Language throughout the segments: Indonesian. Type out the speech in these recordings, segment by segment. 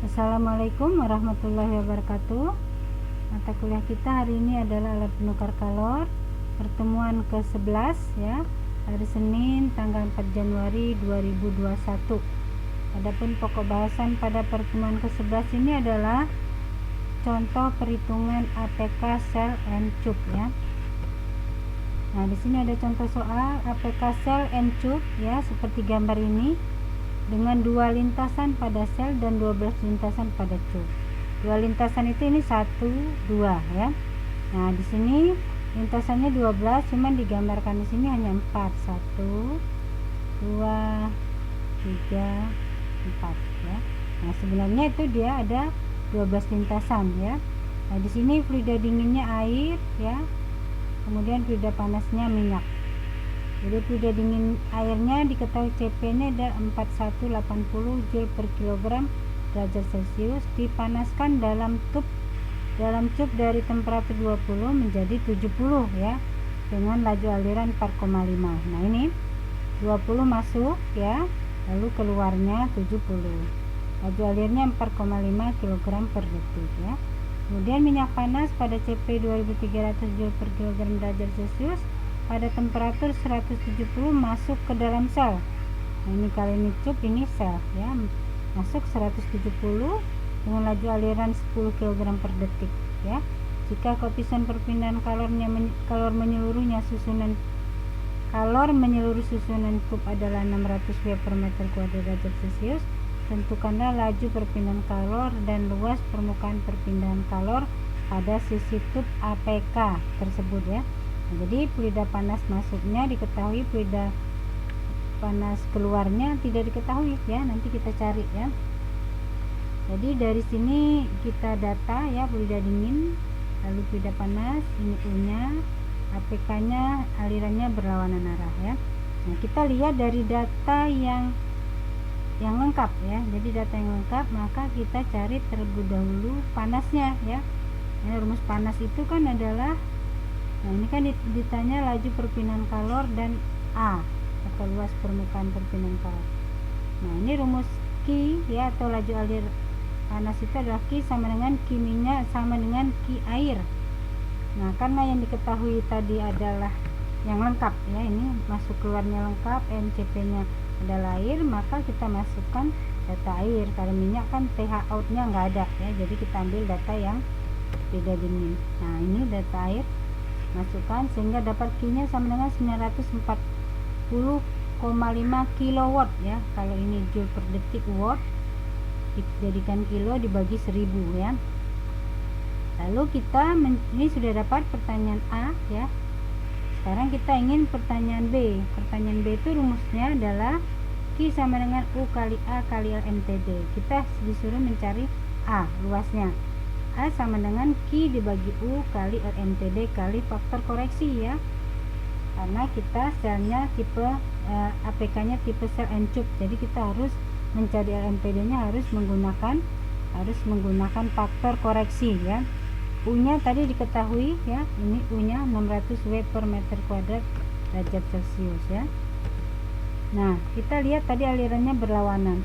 Assalamualaikum warahmatullahi wabarakatuh. Mata kuliah kita hari ini adalah alat penukar kalor, pertemuan ke-11 ya, hari Senin tanggal 4 Januari 2021. Adapun pokok bahasan pada pertemuan ke-11 ini adalah contoh perhitungan APK cell and tube ya. Nah, di sini ada contoh soal APK cell and tube ya, seperti gambar ini, dengan 2 lintasan pada sel dan 12 lintasan pada tube. 2 lintasan itu ini 1, 2 ya. Nah, di sini lintasannya 12, cuman digambarkan di sini hanya 4. 1, 2, 3, 4 ya. Nah, sebenarnya itu dia ada 12 lintasan ya. Nah, di sini fluida dinginnya air ya. Kemudian fluida panasnya minyak. Jadi fluida dingin airnya diketahui CP-nya ada 4180 Joule per kilogram derajat Celcius, dipanaskan dalam tube dari temperatur 20 menjadi 70 ya, dengan laju aliran 4,5. Nah, ini 20 masuk ya, lalu keluarnya 70. Laju alirnya 4,5 kg per detik ya. Kemudian minyak panas pada CP 2300 Joule per kilogram derajat Celcius pada temperatur 170 masuk ke dalam sel. Nah, ini kali ini tube, ini sel ya, masuk 170 dengan laju aliran 10 kg per detik ya. Jika koefisien perpindahan kalor menyeluruh susunan tube adalah 600 W per meter kuadrat derajat Celcius, tentukanlah laju perpindahan kalor dan luas permukaan perpindahan kalor pada sisi tube APK tersebut ya. Nah, jadi fluida panas masuknya diketahui, fluida panas keluarnya tidak diketahui ya, nanti kita cari ya. Jadi dari sini kita data ya, fluida dingin, lalu fluida panas, ini U-nya, APK-nya alirannya berlawanan arah ya. Nah, kita lihat dari data yang lengkap ya. Jadi data yang lengkap, maka kita cari terlebih dahulu panasnya ya. Ini rumus panas itu kan adalah, nah ini kan ditanya laju perpindahan kalor dan A atau luas permukaan perpindahan kalor. Nah, ini rumus Q ya, atau laju alir panas itu adalah Q sama dengan Q minyak sama dengan Q air. Nah, karena yang diketahui tadi adalah yang lengkap ya, ini masuk keluarnya lengkap, MCP nya adalah air, maka kita masukkan data air. Kalau minyak kan TH out nya nggak ada ya, jadi kita ambil data yang fluida dingin. Nah, ini data air, masukkan sehingga dapat Q-nya sama dengan 940,5 kW ya. Kalau ini Joule per detik, watt dijadikan kilo dibagi 1000 ya. Lalu kita ini sudah dapat pertanyaan A ya. Sekarang kita ingin pertanyaan B. Pertanyaan B itu rumusnya adalah Q sama dengan U kali A kali LMTD. Kita disuruh mencari A, luasnya. A sama dengan Q dibagi U kali LMTD kali faktor koreksi ya, karena kita selnya tipe APK nya tipe cell and tube, jadi kita harus mencari LMTD nya harus menggunakan faktor koreksi ya. U nya tadi diketahui ya, ini U nya 600 W per meter kuadrat derajat Celcius ya. Nah, kita lihat tadi alirannya berlawanan,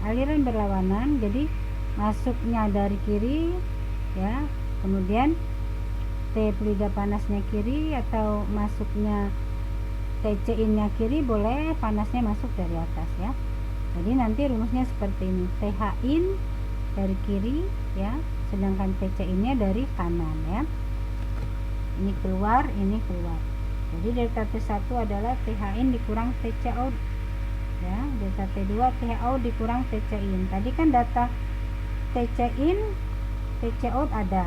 jadi masuknya dari kiri ya, kemudian T fluida panasnya kiri atau masuknya TC in-nya kiri, boleh panasnya masuk dari atas ya. Jadi nanti rumusnya seperti ini, TH in dari kiri ya, sedangkan TC in-nya dari kanan ya. Ini keluar, ini keluar. Jadi delta T1 adalah TH in dikurang TC out ya, delta T2 TH out dikurang TC in. Tadi kan data TC in, TC out ada,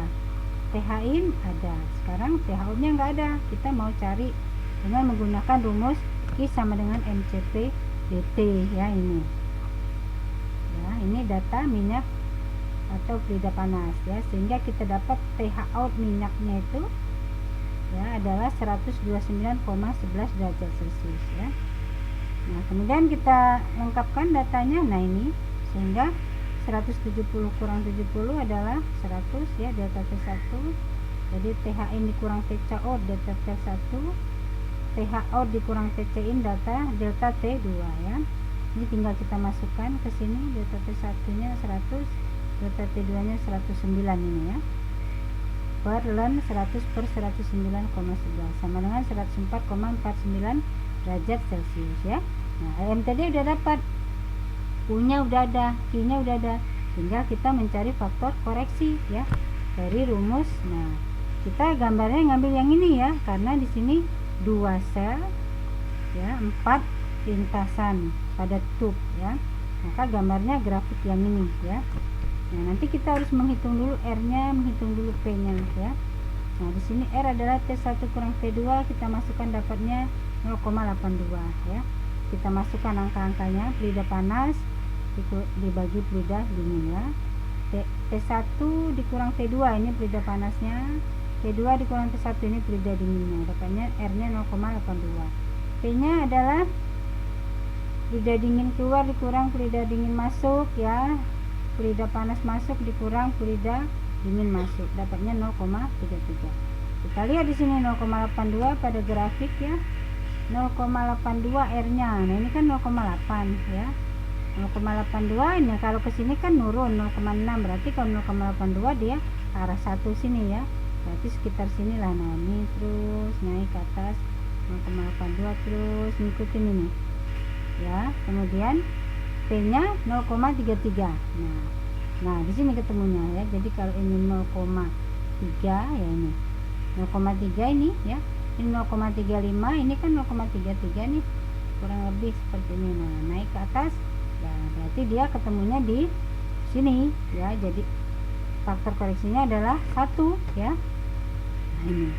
TH in ada, sekarang TH out nya nggak ada. Kita mau cari dengan menggunakan rumus Q sama dengan MCP dt ya. Ini ya, ini data minyak atau fluida panas ya, sehingga kita dapat TH out minyaknya itu ya adalah 129,11 derajat Celcius ya. Nah, kemudian kita lengkapkan datanya. Nah, ini sehingga 170 kurang 70 adalah 100 ya, delta T1. Jadi TH in dikurang TC out delta T1, TH out dikurang TC in delta T2 ya. Ini tinggal kita masukkan ke sini, delta T1 nya 100, delta T2 nya 109 ini ya, per ln 100 per 109,11 sama dengan 104,49 derajat Celcius ya. Nah, AM tadi udah dapat, U nya udah ada, Q nya udah ada, tinggal kita mencari faktor koreksi ya dari rumus. Nah, kita gambarnya ngambil yang ini ya, karena di sini 2 sel ya, 4 lintasan pada tube ya, maka gambarnya grafik yang ini ya. Nah, nanti kita harus menghitung dulu R nya, menghitung dulu P nya ya. Nah, di sini R adalah T1 kurang T2, kita masukkan dapatnya 0,82 ya. Kita masukkan angka-angkanya, fluida panas dibagi fluida dingin ya. T1 dikurang T2 ini fluida panasnya, T2 dikurang T1 ini fluida dinginnya, dapatnya R nya 0,82. P nya adalah fluida dingin keluar dikurang fluida dingin masuk ya, fluida panas masuk dikurang fluida dingin masuk, dapatnya 0,33. Kita lihat di sini 0,82 pada grafik ya, 0,82 R nya. Nah, ini kan 0,8 ya, 0,82 ini kalau ke sini kan nurun 0,6, berarti kalau 0,82 dia arah satu sini ya, berarti sekitar sini lah. Nah, ini terus naik ke atas 0,82 terus ngikutin ini ya. Kemudian P nya 0,33. Nah di sini ketemunya ya. Jadi kalau ini 0,3 ya, ini 0,3 ini ya, ini 0,35, ini kan 0,33 nih, kurang lebih seperti ini. Nah, naik ke atas ya, berarti dia ketemunya di sini ya. Jadi faktor koreksinya adalah 1 ya. Nah, ini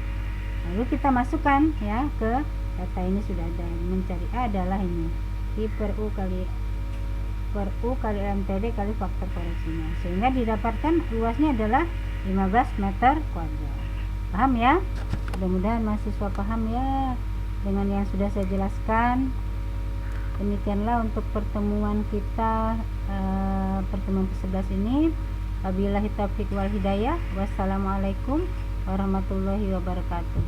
lalu kita masukkan ya ke data ini, sudah ada. Mencari A adalah ini I per U kali LMTD kali faktor koreksinya, sehingga didapatkan luasnya adalah 15 meter kuadrat. Paham ya? Mudah-mudahan mahasiswa paham ya dengan yang sudah saya jelaskan. Demikianlah untuk pertemuan kita, pertemuan ke-11 ini. Wabillahi taufiq wal hidayah. Wassalamualaikum warahmatullahi wabarakatuh.